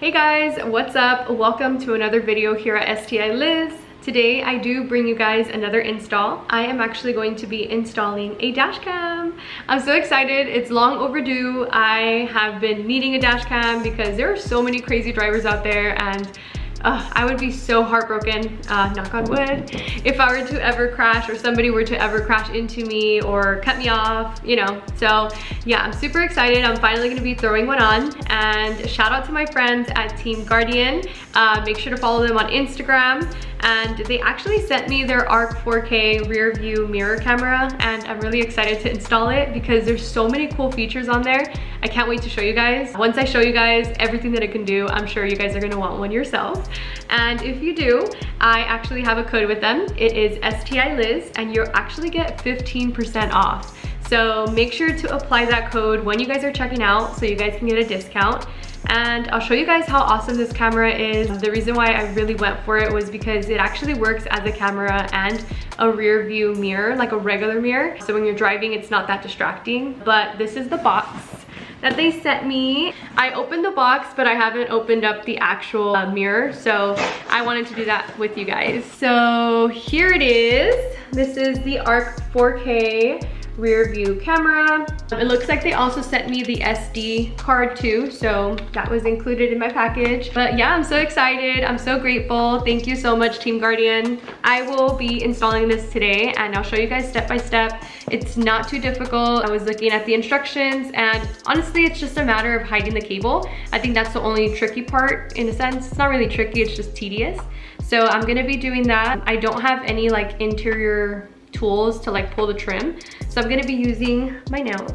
Hey guys, what's up? Welcome to another video here at STILIZ. Today I do bring you guys another install. I am actually going to be installing a dash cam. I'm so excited. It's long overdue. I have been needing a dash cam because there are so many crazy drivers out there, and I would be so heartbroken, knock on wood, if I were to ever crash or somebody were to ever crash into me or cut me off, you know. So yeah, I'm super excited. I'm finally gonna be throwing one on, and shout out to my friends at Team Grdian. Make sure to follow them on Instagram. And they actually sent me their Arc4K rear view mirror camera, and I'm really excited to install it because there's so many cool features on there. I can't wait to show you guys. Once I show you guys everything that it can do, I'm sure you guys are gonna want one yourself. And if you do, I actually have a code with them. It is STILIZ, and you'll actually get 15% off. So make sure to apply that code when you guys are checking out so you guys can get a discount. And I'll show you guys how awesome this camera is. The reason why I really went for it was because it actually works as a camera and a rear view mirror, like a regular mirror. So when you're driving, it's not that distracting. But this is the box that they sent me. I opened the box, but I haven't opened up the actual mirror, so I wanted to do that with you guys. So here it is. This is the Arc4K rear view camera. It looks like they also sent me the SD card too, so that was included in my package. But yeah, I'm so excited. I'm so grateful. Thank you so much, Team Grdian. I will be installing this today, and I'll show you guys step by step. It's not too difficult. I was looking at the instructions, and honestly, it's just a matter of hiding the cable. I think that's the only tricky part in a sense. It's not really tricky, it's just tedious. So I'm gonna be doing that. I don't have any like interior tools to like pull the trim, so I'm gonna be using my nails.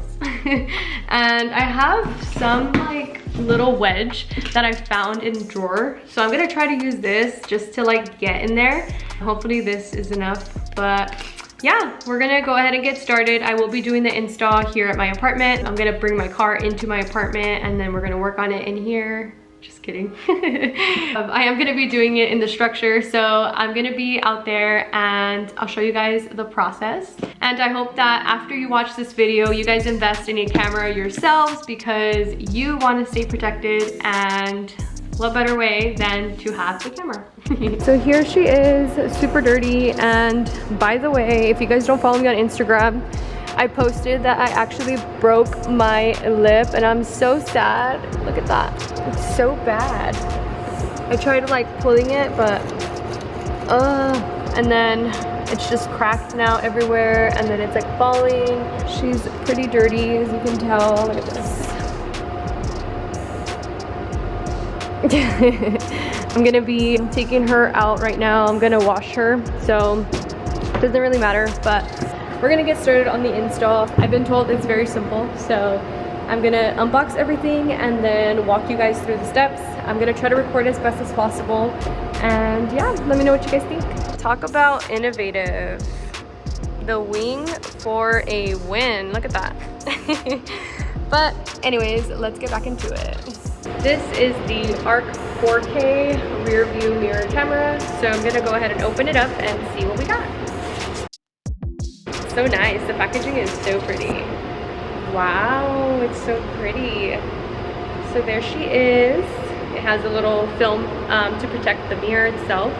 And I have some like little wedge that I found in a drawer, so I'm gonna try to use this just to like get in there. Hopefully this is enough, but yeah, we're gonna go ahead and get started. I will be doing the install here at my apartment. I'm gonna bring my car into my apartment, and then we're gonna work on it in here. Just kidding. I am gonna be doing it in the structure, so I'm gonna be out there and I'll show you guys the process. And I hope that after you watch this video, you guys invest in a camera yourselves because you want to stay protected, and what better way than to have the camera. So here she is, super dirty. And by the way, if you guys don't follow me on Instagram, I posted that I actually broke my lip, and I'm so sad. Look at that. It's so bad. I tried like pulling it, but and then it's just cracked now everywhere, and then it's like falling. She's pretty dirty, as you can tell. Look at this. I'm gonna be taking her out right now. I'm gonna wash her, so it doesn't really matter, but we're gonna get started on the install. I've been told it's very simple, so I'm gonna unbox everything and then walk you guys through the steps. I'm gonna try to record as best as possible, and yeah, let me know what you guys think. Talk about innovative. The wing for a win. Look at that. But anyways, let's get back into it. This is the Arc4K rear view mirror camera, so I'm gonna go ahead and open it up and see what we got. So nice. The packaging is so pretty. Wow, it's so pretty. So there she is. It has a little film to protect the mirror itself.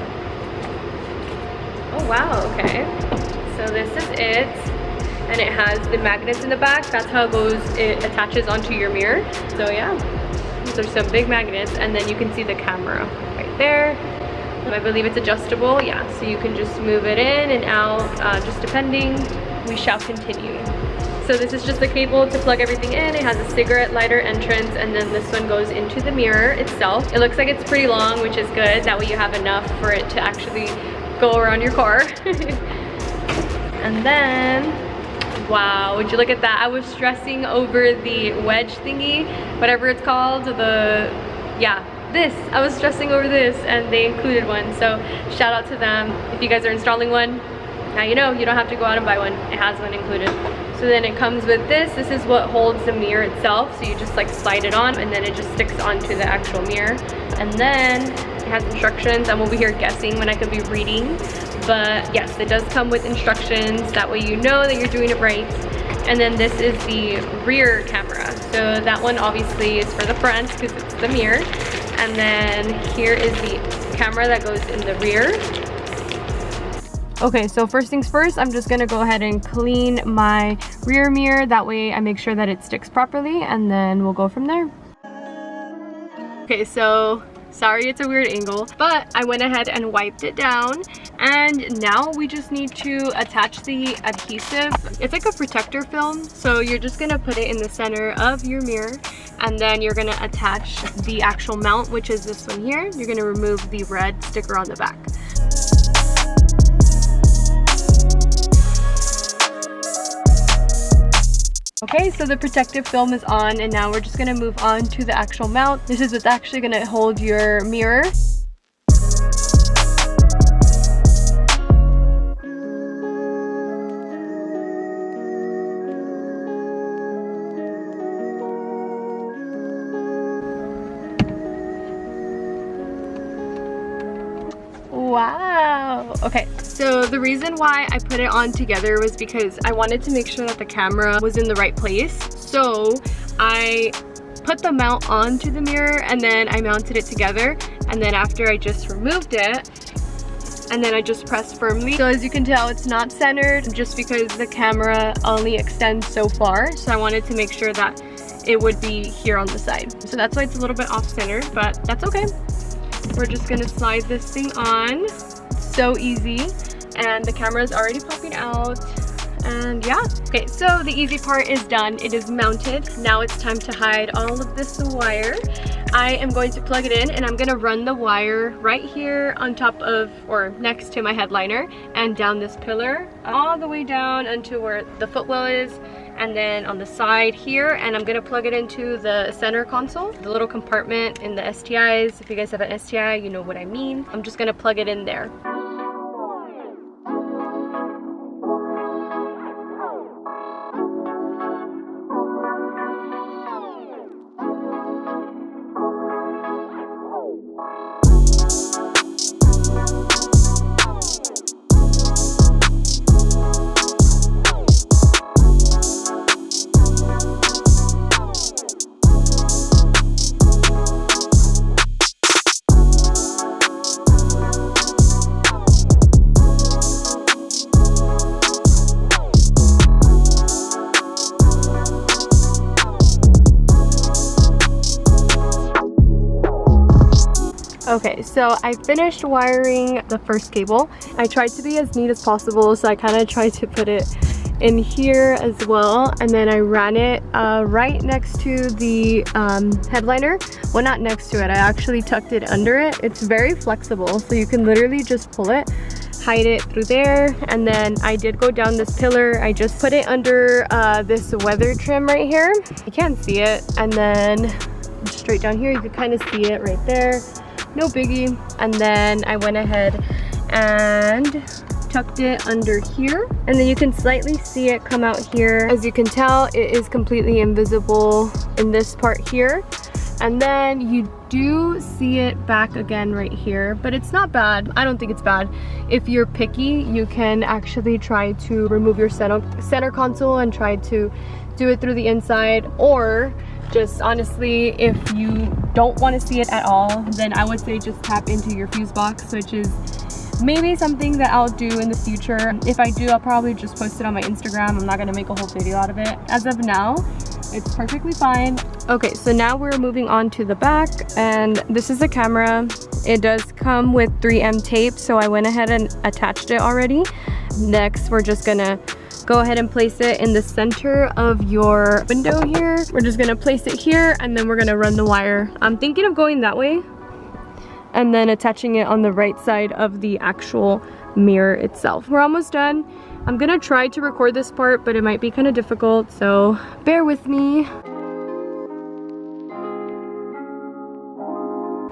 Oh wow, okay. So this is it. And it has the magnets in the back. That's how it attaches onto your mirror. So yeah, these are some big magnets, and then you can see the camera right there. I believe it's adjustable, yeah, so you can just move it in and out, just depending. We shall continue. So this is just the cable to plug everything in. It has a cigarette lighter entrance, and then this one goes into the mirror itself. It looks like it's pretty long, which is good. That way you have enough for it to actually go around your car. And then, wow, would you look at that? I was stressing over the wedge thingy, whatever it's called, I was stressing over this, and they included one, so shout out to them. If you guys are installing one, now you know, you don't have to go out and buy one. It has one included. So then it comes with this. This is what holds the mirror itself, so you just like slide it on, and then it just sticks onto the actual mirror. And then it has instructions. I'm over here guessing when I could be reading, but yes, it does come with instructions. That way you know that you're doing it right. And then this is the rear camera. So that one obviously is for the front because it's the mirror. And then here is the camera that goes in the rear. Okay, so first things first, I'm just gonna go ahead and clean my rear mirror. That way I make sure that it sticks properly, and then we'll go from there. Okay, so sorry it's a weird angle, but I went ahead and wiped it down, and now we just need to attach the adhesive. It's like a protector film, so you're just gonna put it in the center of your mirror, and then you're gonna attach the actual mount, which is this one here. You're gonna remove the red sticker on the back. Okay, so the protective film is on, and now we're just gonna move on to the actual mount. This is what's actually gonna hold your mirror. Wow. Okay, so the reason why I put it on together was because I wanted to make sure that the camera was in the right place. So I put the mount onto the mirror, and then I mounted it together, and then after I just removed it, and then I just pressed firmly. So as you can tell, it's not centered just because the camera only extends so far. So I wanted to make sure that it would be here on the side. So that's why it's a little bit off centered, but that's okay. We're just gonna slide this thing on. So easy, and the camera is already popping out, and yeah. Okay, so the easy part is done. It is mounted. Now it's time to hide all of this wire. I am going to plug it in, and I'm gonna run the wire right here on top of, or next to my headliner, and down this pillar all the way down until where the footwell is, and then on the side here, and I'm gonna plug it into the center console, the little compartment in the STIs. If you guys have an STI, you know what I mean. I'm just gonna plug it in there. Okay, so I finished wiring the first cable. I tried to be as neat as possible, so I kind of tried to put it in here as well, and then I ran it right next to the headliner. Well, not next to it, I actually tucked it under it. It's very flexible, so you can literally just pull it, hide it through there. And then I did go down this pillar. I just put it under this weather trim right here. You can't see it. And then straight down here, you can kind of see it right there. No biggie. And then I went ahead and tucked it under here, and then you can slightly see it come out here. As you can tell, it is completely invisible in this part here, and then you do see it back again right here, but it's not bad. I don't think it's bad. If you're picky, you can actually try to remove your center console and try to do it through the inside, or just honestly, if you don't want to see it at all, then I would say just tap into your fuse box, which is maybe something that I'll do in the future. If I do, I'll probably just post it on my Instagram. I'm not gonna make a whole video out of it. As of now, it's perfectly fine. Okay, so now we're moving on to the back, and this is the camera. It does come with 3M tape, so I went ahead and attached it already. Next, we're just gonna go ahead and place it in the center of your window here. We're just gonna place it here, and then we're gonna run the wire. I'm thinking of going that way, and then attaching it on the right side of the actual mirror itself. We're almost done. I'm gonna try to record this part, but it might be kind of difficult, so bear with me.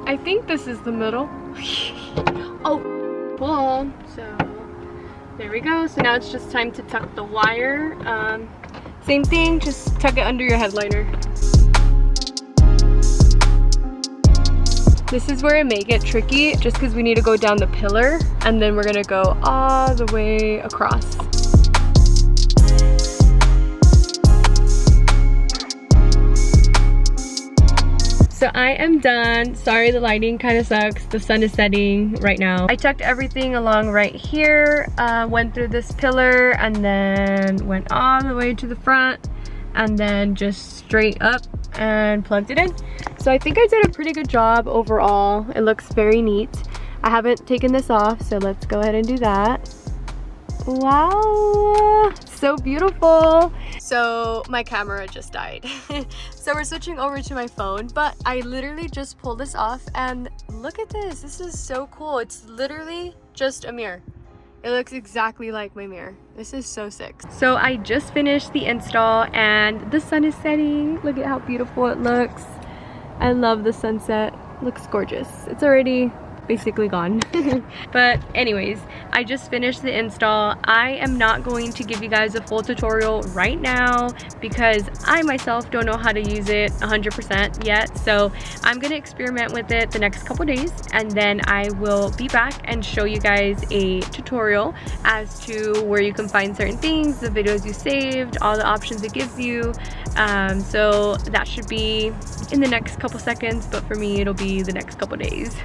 I think this is the middle. Oh, cool. So there we go. So now it's just time to tuck the wire. Same thing, just tuck it under your headliner. This is where it may get tricky, just because we need to go down the pillar, and then we're gonna go all the way across. So I am done. Sorry, the lighting kind of sucks. The sun is setting right now. I tucked everything along right here, went through this pillar and then went all the way to the front and then just straight up and plugged it in. So I think I did a pretty good job overall. It looks very neat. I haven't taken this off, so let's go ahead and do that. Wow, so beautiful. So my camera just died. So we're switching over to my phone, but I literally just pulled this off and look at this. This is so cool. It's literally just a mirror. It looks exactly like my mirror. This is so sick. So I just finished the install and the sun is setting. Look at how beautiful it looks. I love the sunset. Looks gorgeous. It's already basically gone. But anyways, I just finished the install. I am not going to give you guys a full tutorial right now because I myself don't know how to use it 100% yet. So I'm gonna experiment with it the next couple days and then I will be back and show you guys a tutorial as to where you can find certain things, the videos you saved, all the options it gives you. So that should be in the next couple seconds, but for me it'll be the next couple days.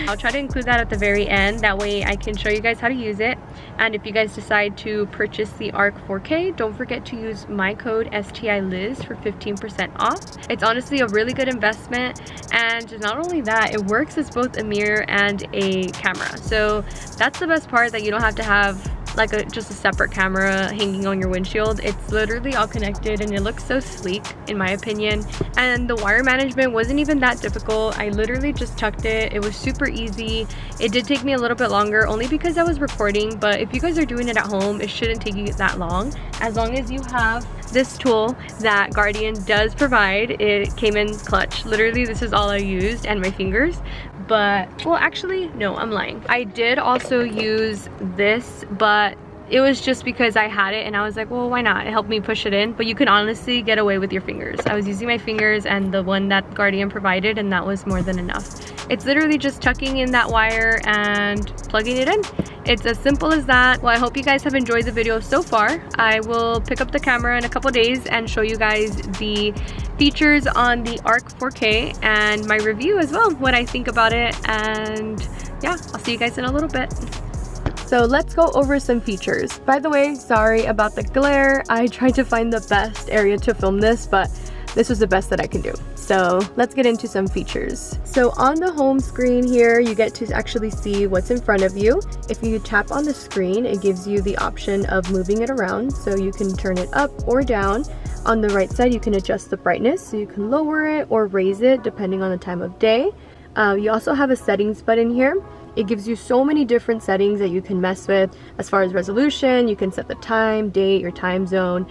I'll try to include that at the very end, that way I can show you guys how to use it. And if you guys decide to purchase the Arc4K, don't forget to use my code STILIZ for 15% off. It's honestly a really good investment, and not only that, it works as both a mirror and a camera. So that's the best part, that you don't have to have like just a separate camera hanging on your windshield. It's literally all connected and it looks so sleek in my opinion. And the wire management wasn't even that difficult. I literally just tucked it. It was super easy. It did take me a little bit longer only because I was recording, but if you guys are doing it at home, it shouldn't take you that long as long as you have this tool that Grdian does provide. It came in clutch. Literally this is all I used, and my fingers. But well, actually no, I'm lying. I did also use this, but it was just because I had it and I was like, well, why not? It helped me push it in, but you can honestly get away with your fingers. I was using my fingers and the one that Grdian provided, and that was more than enough. It's literally just tucking in that wire and plugging it in. It's as simple as that. Well, I hope you guys have enjoyed the video so far. I will pick up the camera in a couple days and show you guys the features on the Arc4K and my review as well, what I think about it. And yeah, I'll see you guys in a little bit. So let's go over some features. By the way, sorry about the glare. I tried to find the best area to film this, but this was the best that I can do. So let's get into some features. So on the home screen here, you get to actually see what's in front of you. If you tap on the screen, it gives you the option of moving it around. So you can turn it up or down. On the right side, you can adjust the brightness. So you can lower it or raise it depending on the time of day. You also have a settings button here. It gives you so many different settings that you can mess with as far as resolution. You can set the time, date, your time zone.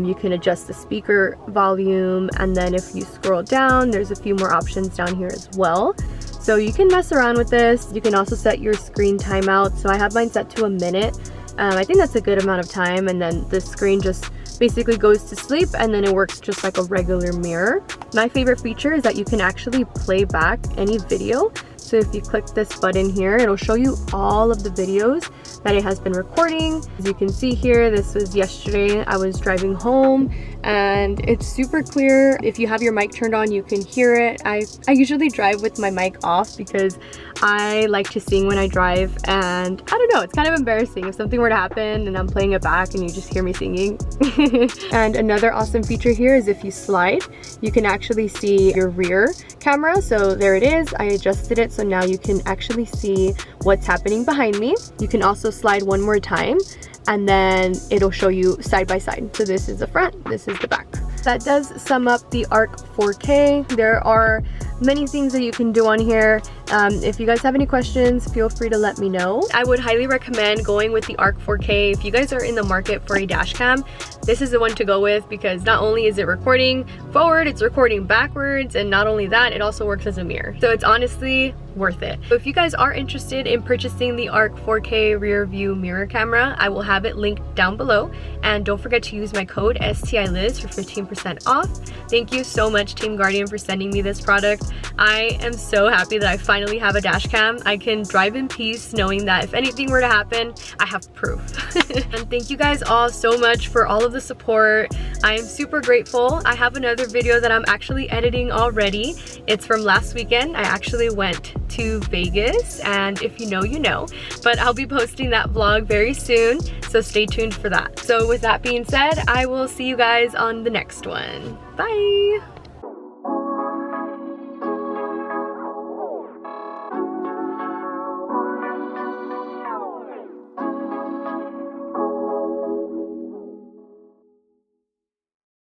You can adjust the speaker volume, and then if you scroll down, there's a few more options down here as well. So you can mess around with this. You can also set your screen timeout. So I have mine set to a minute. I think that's a good amount of time, and then the screen just basically goes to sleep and then it works just like a regular mirror. My favorite feature is that you can actually play back any video. So if you click this button here, it'll show you all of the videos that it has been recording. As you can see here, this was yesterday. I was driving home and it's super clear. If you have your mic turned on, you can hear it. I usually drive with my mic off because I like to sing when I drive, and I don't know, it's kind of embarrassing if something were to happen and I'm playing it back and you just hear me singing. And another awesome feature here is if you slide, you can actually see your rear camera. So there it is. I adjusted it so now you can actually see what's happening behind me. You can also slide one more time and then it'll show you side by side. So this is the front, this is the back. That does sum up the Arc4K. There are many things that you can do on here. If you guys have any questions, feel free to let me know. I would highly recommend going with the Arc4K. If you guys are in the market for a dash cam, this is the one to go with, because not only is it recording forward, it's recording backwards, and not only that, it also works as a mirror. So it's honestly worth it. So if you guys are interested in purchasing the Arc4K rear view mirror camera, I will have it linked down below, and don't forget to use my code STILIZ for 15% off. Thank you so much, Team Grdian, for sending me this product. I am so happy that I finally finally have a dash cam, I can drive in peace knowing that if anything were to happen, I have proof. And thank you guys all so much for all of the support. I am super grateful. I have another video that I'm actually editing already. It's from last weekend. I actually went to Vegas, and if you know, you know. But I'll be posting that vlog very soon, so stay tuned for that. So with that being said, I will see you guys on the next one. Bye!